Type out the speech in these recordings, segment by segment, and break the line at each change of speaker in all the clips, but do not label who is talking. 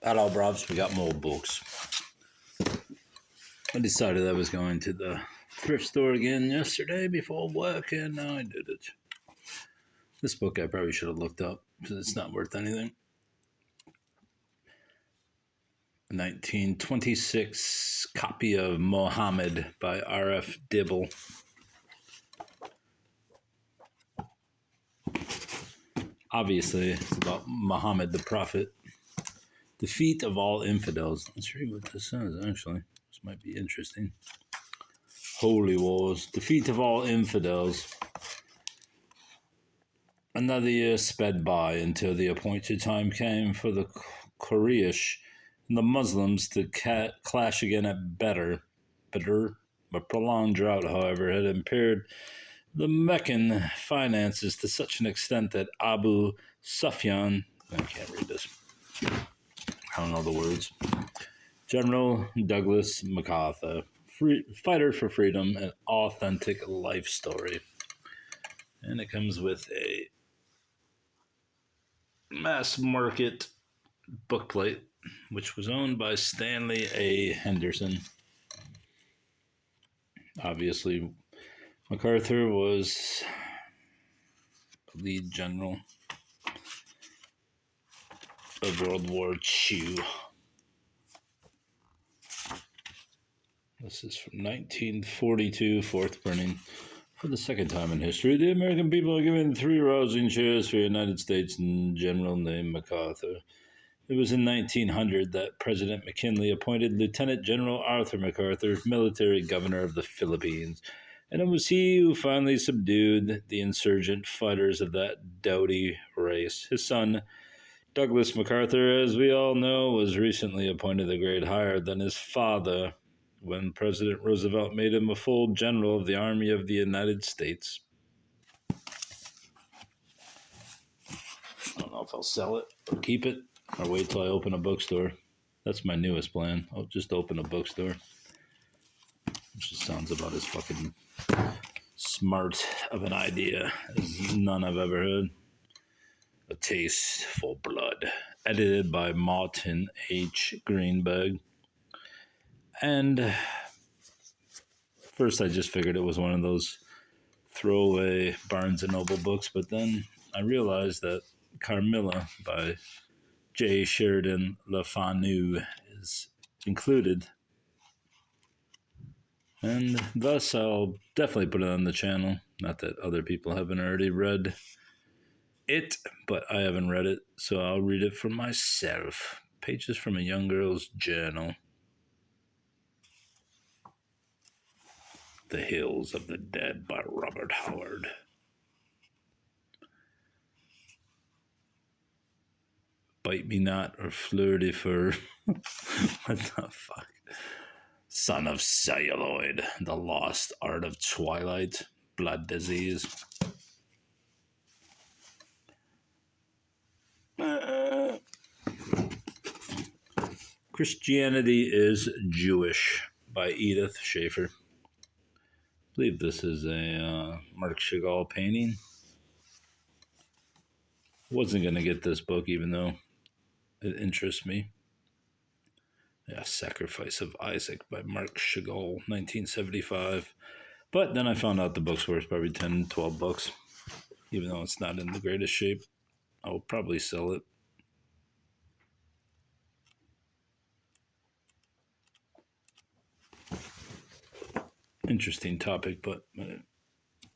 Hello, bros. We got more books. I decided I was going to the thrift store again yesterday before work, and I did it. This book I probably should have looked up because it's not worth anything. 1926 copy of Mohammed by R.F. Dibble. Obviously, it's about Muhammad the Prophet. Defeat of all infidels. Let's read what this says, actually. This might be interesting. Holy Wars. Defeat of all infidels. Another year sped by until the appointed time came for the Quraysh and the Muslims to clash again at Badr. A prolonged drought, however, had impaired the Meccan finances to such an extent that Abu Sufyan, I can't read this, I don't know the words, General Douglas MacArthur, fighter for freedom, an authentic life story. And it comes with a mass market bookplate, which was owned by Stanley A. Henderson. Obviously, MacArthur was the lead general of World War II. This is from 1942, fourth printing. For the second time in history, the American people are given 3 rousing cheers for United States general named MacArthur. It was in 1900 that President McKinley appointed Lieutenant General Arthur MacArthur military governor of the Philippines, and it was he who finally subdued the insurgent fighters of that doughty race. His son, Douglas MacArthur, as we all know, was recently appointed a grade higher than his father when President Roosevelt made him a full general of the Army of the United States. I don't know if I'll sell it or keep it or wait till I open a bookstore. That's my newest plan. I'll just open a bookstore. Which just sounds about as fucking smart of an idea as none I've ever heard. A Taste for Blood. Edited by Martin H. Greenberg. And first I just figured it was one of those throwaway Barnes & Noble books, but then I realized that Carmilla by J. Sheridan Le Fanu is included. And thus I'll definitely put it on the channel. Not that other people haven't already read it, but I haven't read it, so I'll read it for myself. Pages from a Young Girl's Journal. The Hills of the Dead by Robert Howard. Bite Me Not or Flirty Fur. What the fuck? Son of Celluloid. The Lost Art of Twilight. Blood Disease. Christianity is Jewish by Edith Schaefer. I believe this is a Marc Chagall painting. Wasn't going to get this book even though it interests me. Yeah, Sacrifice of Isaac by Marc Chagall, 1975. But then I found out the book's worth probably 10, 12 bucks. Even though it's not in the greatest shape, I will probably sell it. Interesting topic, but I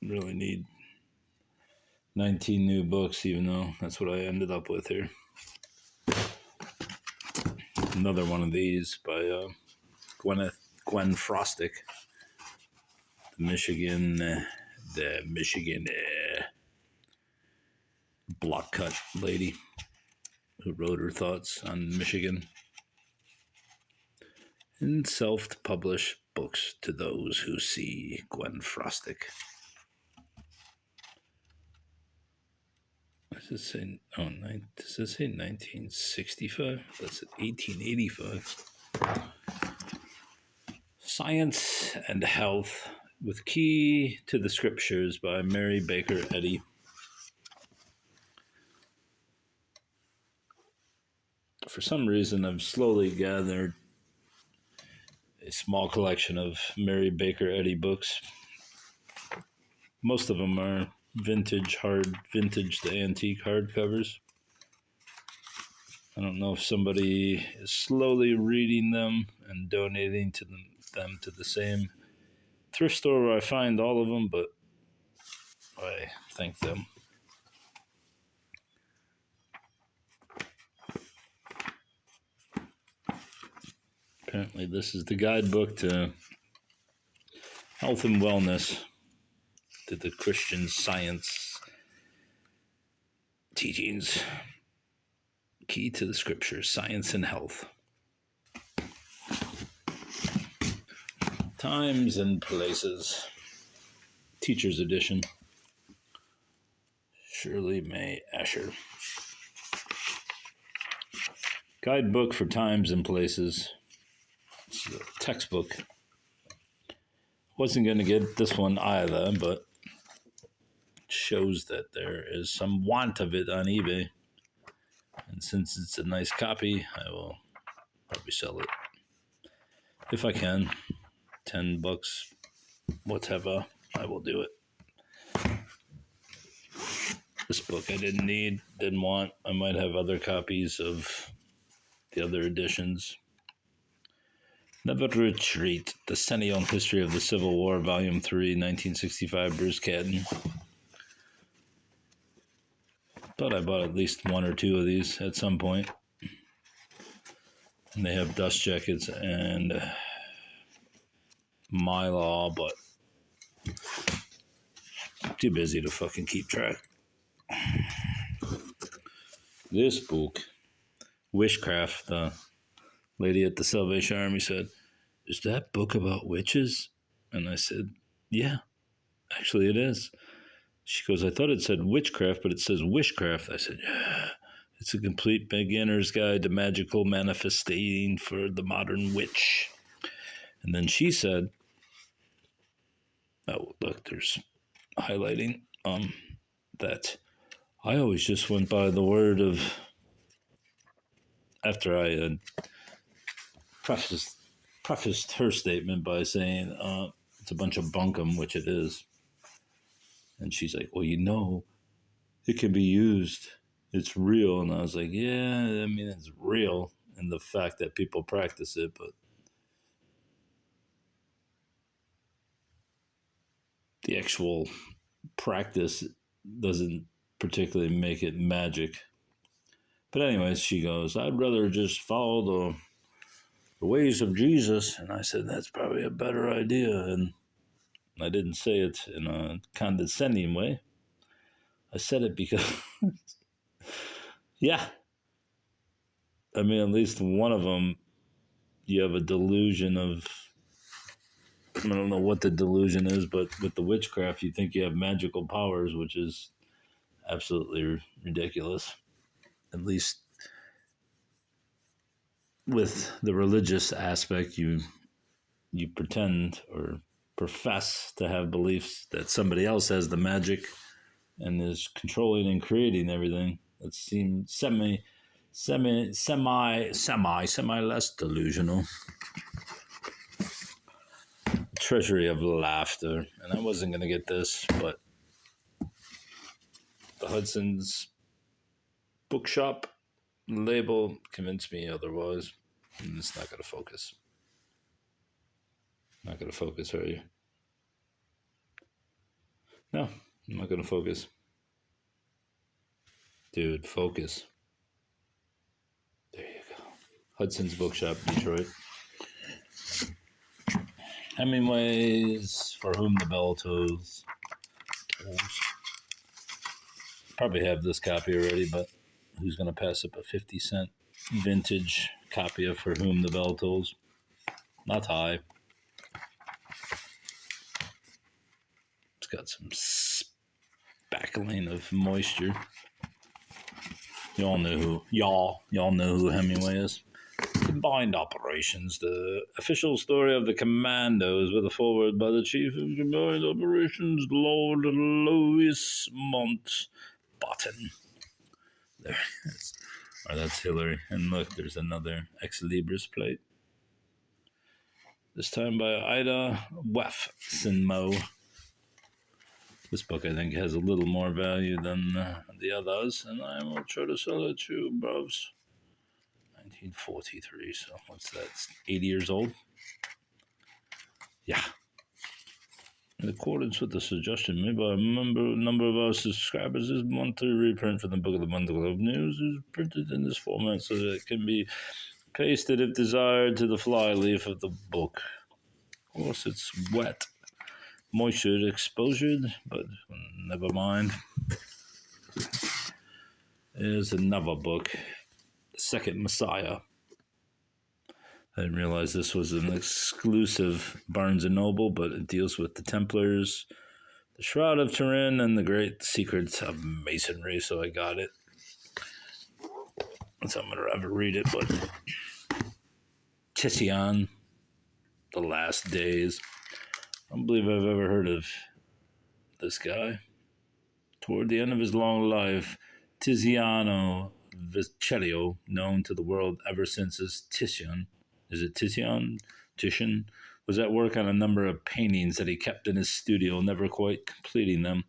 really need 19 new books, even though that's what I ended up with here. Another one of these by Gwen Frostic, the Michigan block cut lady who wrote her thoughts on Michigan in self-published books to those who see. Gwen Frostic. Does it say, does it say 1965? That's 1885. Science and Health with Key to the Scriptures by Mary Baker Eddy. For some reason, I've slowly gathered a small collection of Mary Baker Eddy books. Most of them are vintage, the antique hardcovers. I don't know if somebody is slowly reading them and donating to them to the same thrift store where I find all of them, but I thank them. Apparently, this is the guidebook to health and wellness, to the Christian Science teachings. Key to the Scriptures, Science and Health. Times and Places. Teacher's Edition. Shirley May Asher. Guidebook for Times and Places. It's a textbook. Wasn't going to get this one either, but it shows that there is some want of it on eBay. And since it's a nice copy, I will probably sell it. If I can. $10, whatever, I will do it. This book I didn't want. I might have other copies of the other editions. Never Retreat, The Centennial History of the Civil War, Volume 3, 1965, Bruce Catton. Thought I bought at least one or two of these at some point. And they have dust jackets and My Law, but I'm too busy to fucking keep track. This book, Witchcraft, the lady at the Salvation Army said, "Is that book about witches?" And I said, "Yeah, actually it is." She goes, "I thought it said witchcraft, but it says wishcraft." I said, "Yeah, it's a complete beginner's guide to magical manifesting for the modern witch." And then she said, "Oh, look, there's highlighting that I always just went by the word of," after I had prefaced her statement by saying it's a bunch of bunkum, which it is. And she's like, "Well, it can be used. It's real." And I was like, "Yeah, I mean, it's real in the fact that people practice it, but the actual practice doesn't particularly make it magic." But anyways, she goes, "I'd rather just follow the ways of Jesus." And I said, "That's probably a better idea." And I didn't say it in a condescending way. I said it because, yeah, I mean, at least one of them, you have a delusion of, I don't know what the delusion is, but with the witchcraft, you think you have magical powers, which is absolutely ridiculous. At least with the religious aspect, you pretend or profess to have beliefs that somebody else has the magic and is controlling and creating everything. That seems semi less delusional. Treasury of Laughter. And I wasn't going to get this, but the Hudson's Bookshop label convinced me otherwise. And it's not going to focus. Not going to focus, are you? No, I'm not going to focus. Dude, focus. There you go. Hudson's Bookshop, Detroit. Hemingway's For Whom the Bell Tolls. Probably have this copy already, but who's going to pass up a 50-cent vintage copy of For Whom the Bell Tolls? Not high. It's got some spackling of moisture. Y'all know who Hemingway is. Combined Operations, the official story of the Commandos, with a foreword by the Chief of Combined Operations, Lord Louis Mountbatten. There it is. Or that's Hillary. And look, there's another Ex Libris plate. This time by Ida Wefsenmo. This book, I think, has a little more value than the others, and I will try to sell it to you, bros. 1943, so what's that? 80 years old? Yeah. In accordance with the suggestion made by a number of our subscribers, this monthly reprint for the Book of the Month Globe News is printed in this format so that it can be pasted if desired to the flyleaf of the book. Of course, it's wet, moisture exposure, but never mind. Here's another book, The Second Messiah. I didn't realize this was an exclusive Barnes & Noble, but it deals with the Templars, the Shroud of Turin, and the Great Secrets of Masonry, so I got it. So I'm going to ever read it, but Titian, The Last Days. I don't believe I've ever heard of this guy. Toward the end of his long life, Tiziano Vecellio, known to the world ever since as Titian, is it Titian? Titian was at work on a number of paintings that he kept in his studio, never quite completing them,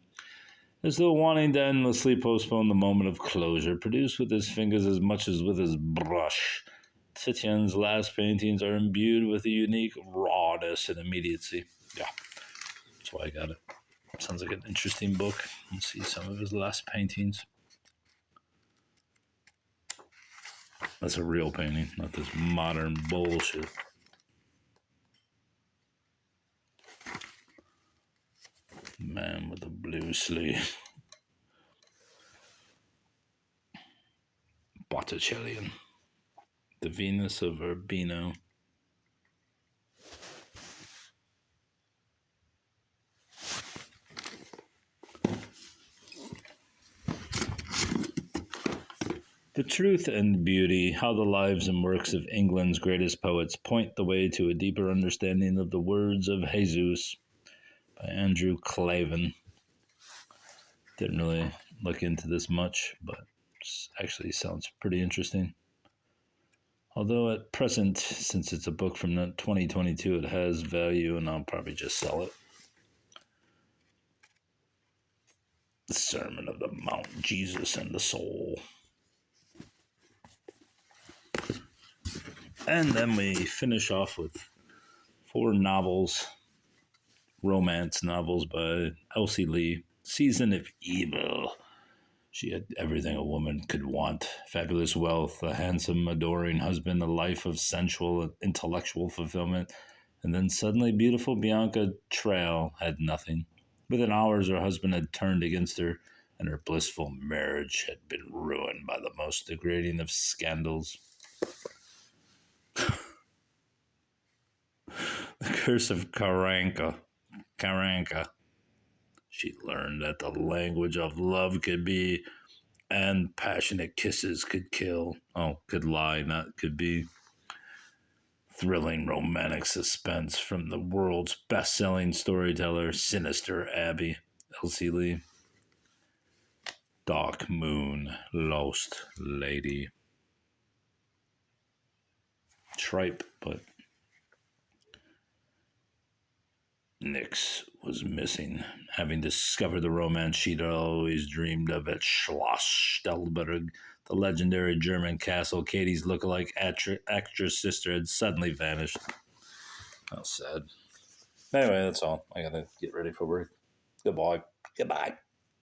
as though wanting to endlessly postpone the moment of closure, produced with his fingers as much as with his brush. Titian's last paintings are imbued with a unique rawness and immediacy. Yeah, that's why I got it. Sounds like an interesting book. Let's see some of his last paintings. That's a real painting, not this modern bullshit. Man with a blue sleeve. Botticellian. The Venus of Urbino. The Truth and Beauty, How the Lives and Works of England's Greatest Poets Point the Way to a Deeper Understanding of the Words of Jesus by Andrew Clavin. Didn't really look into this much, but it actually sounds pretty interesting. Although at present, since it's a book from 2022, it has value and I'll probably just sell it. The Sermon of the Mount, Jesus and the Soul. And then we finish off with 4 novels, romance novels by Elsie Lee. Season of Evil. She had everything a woman could want. Fabulous wealth, a handsome, adoring husband, a life of sensual, intellectual fulfillment. And then suddenly beautiful Bianca Trail had nothing. Within hours, her husband had turned against her, and her blissful marriage had been ruined by the most degrading of scandals. The Curse of Karanka. She learned that the language of love could be, and passionate kisses could kill. Oh, could lie, not could be. Thrilling romantic suspense from the world's best-selling storyteller, Sinister Abbey, Elsie Lee. Dark Moon, Lost Lady. Tripe, but Nyx was missing. Having discovered the romance she'd always dreamed of at Schloss Stelberg, the legendary German castle, Katie's lookalike actress sister had suddenly vanished. How sad. Anyway, that's all. I gotta get ready for work. Goodbye.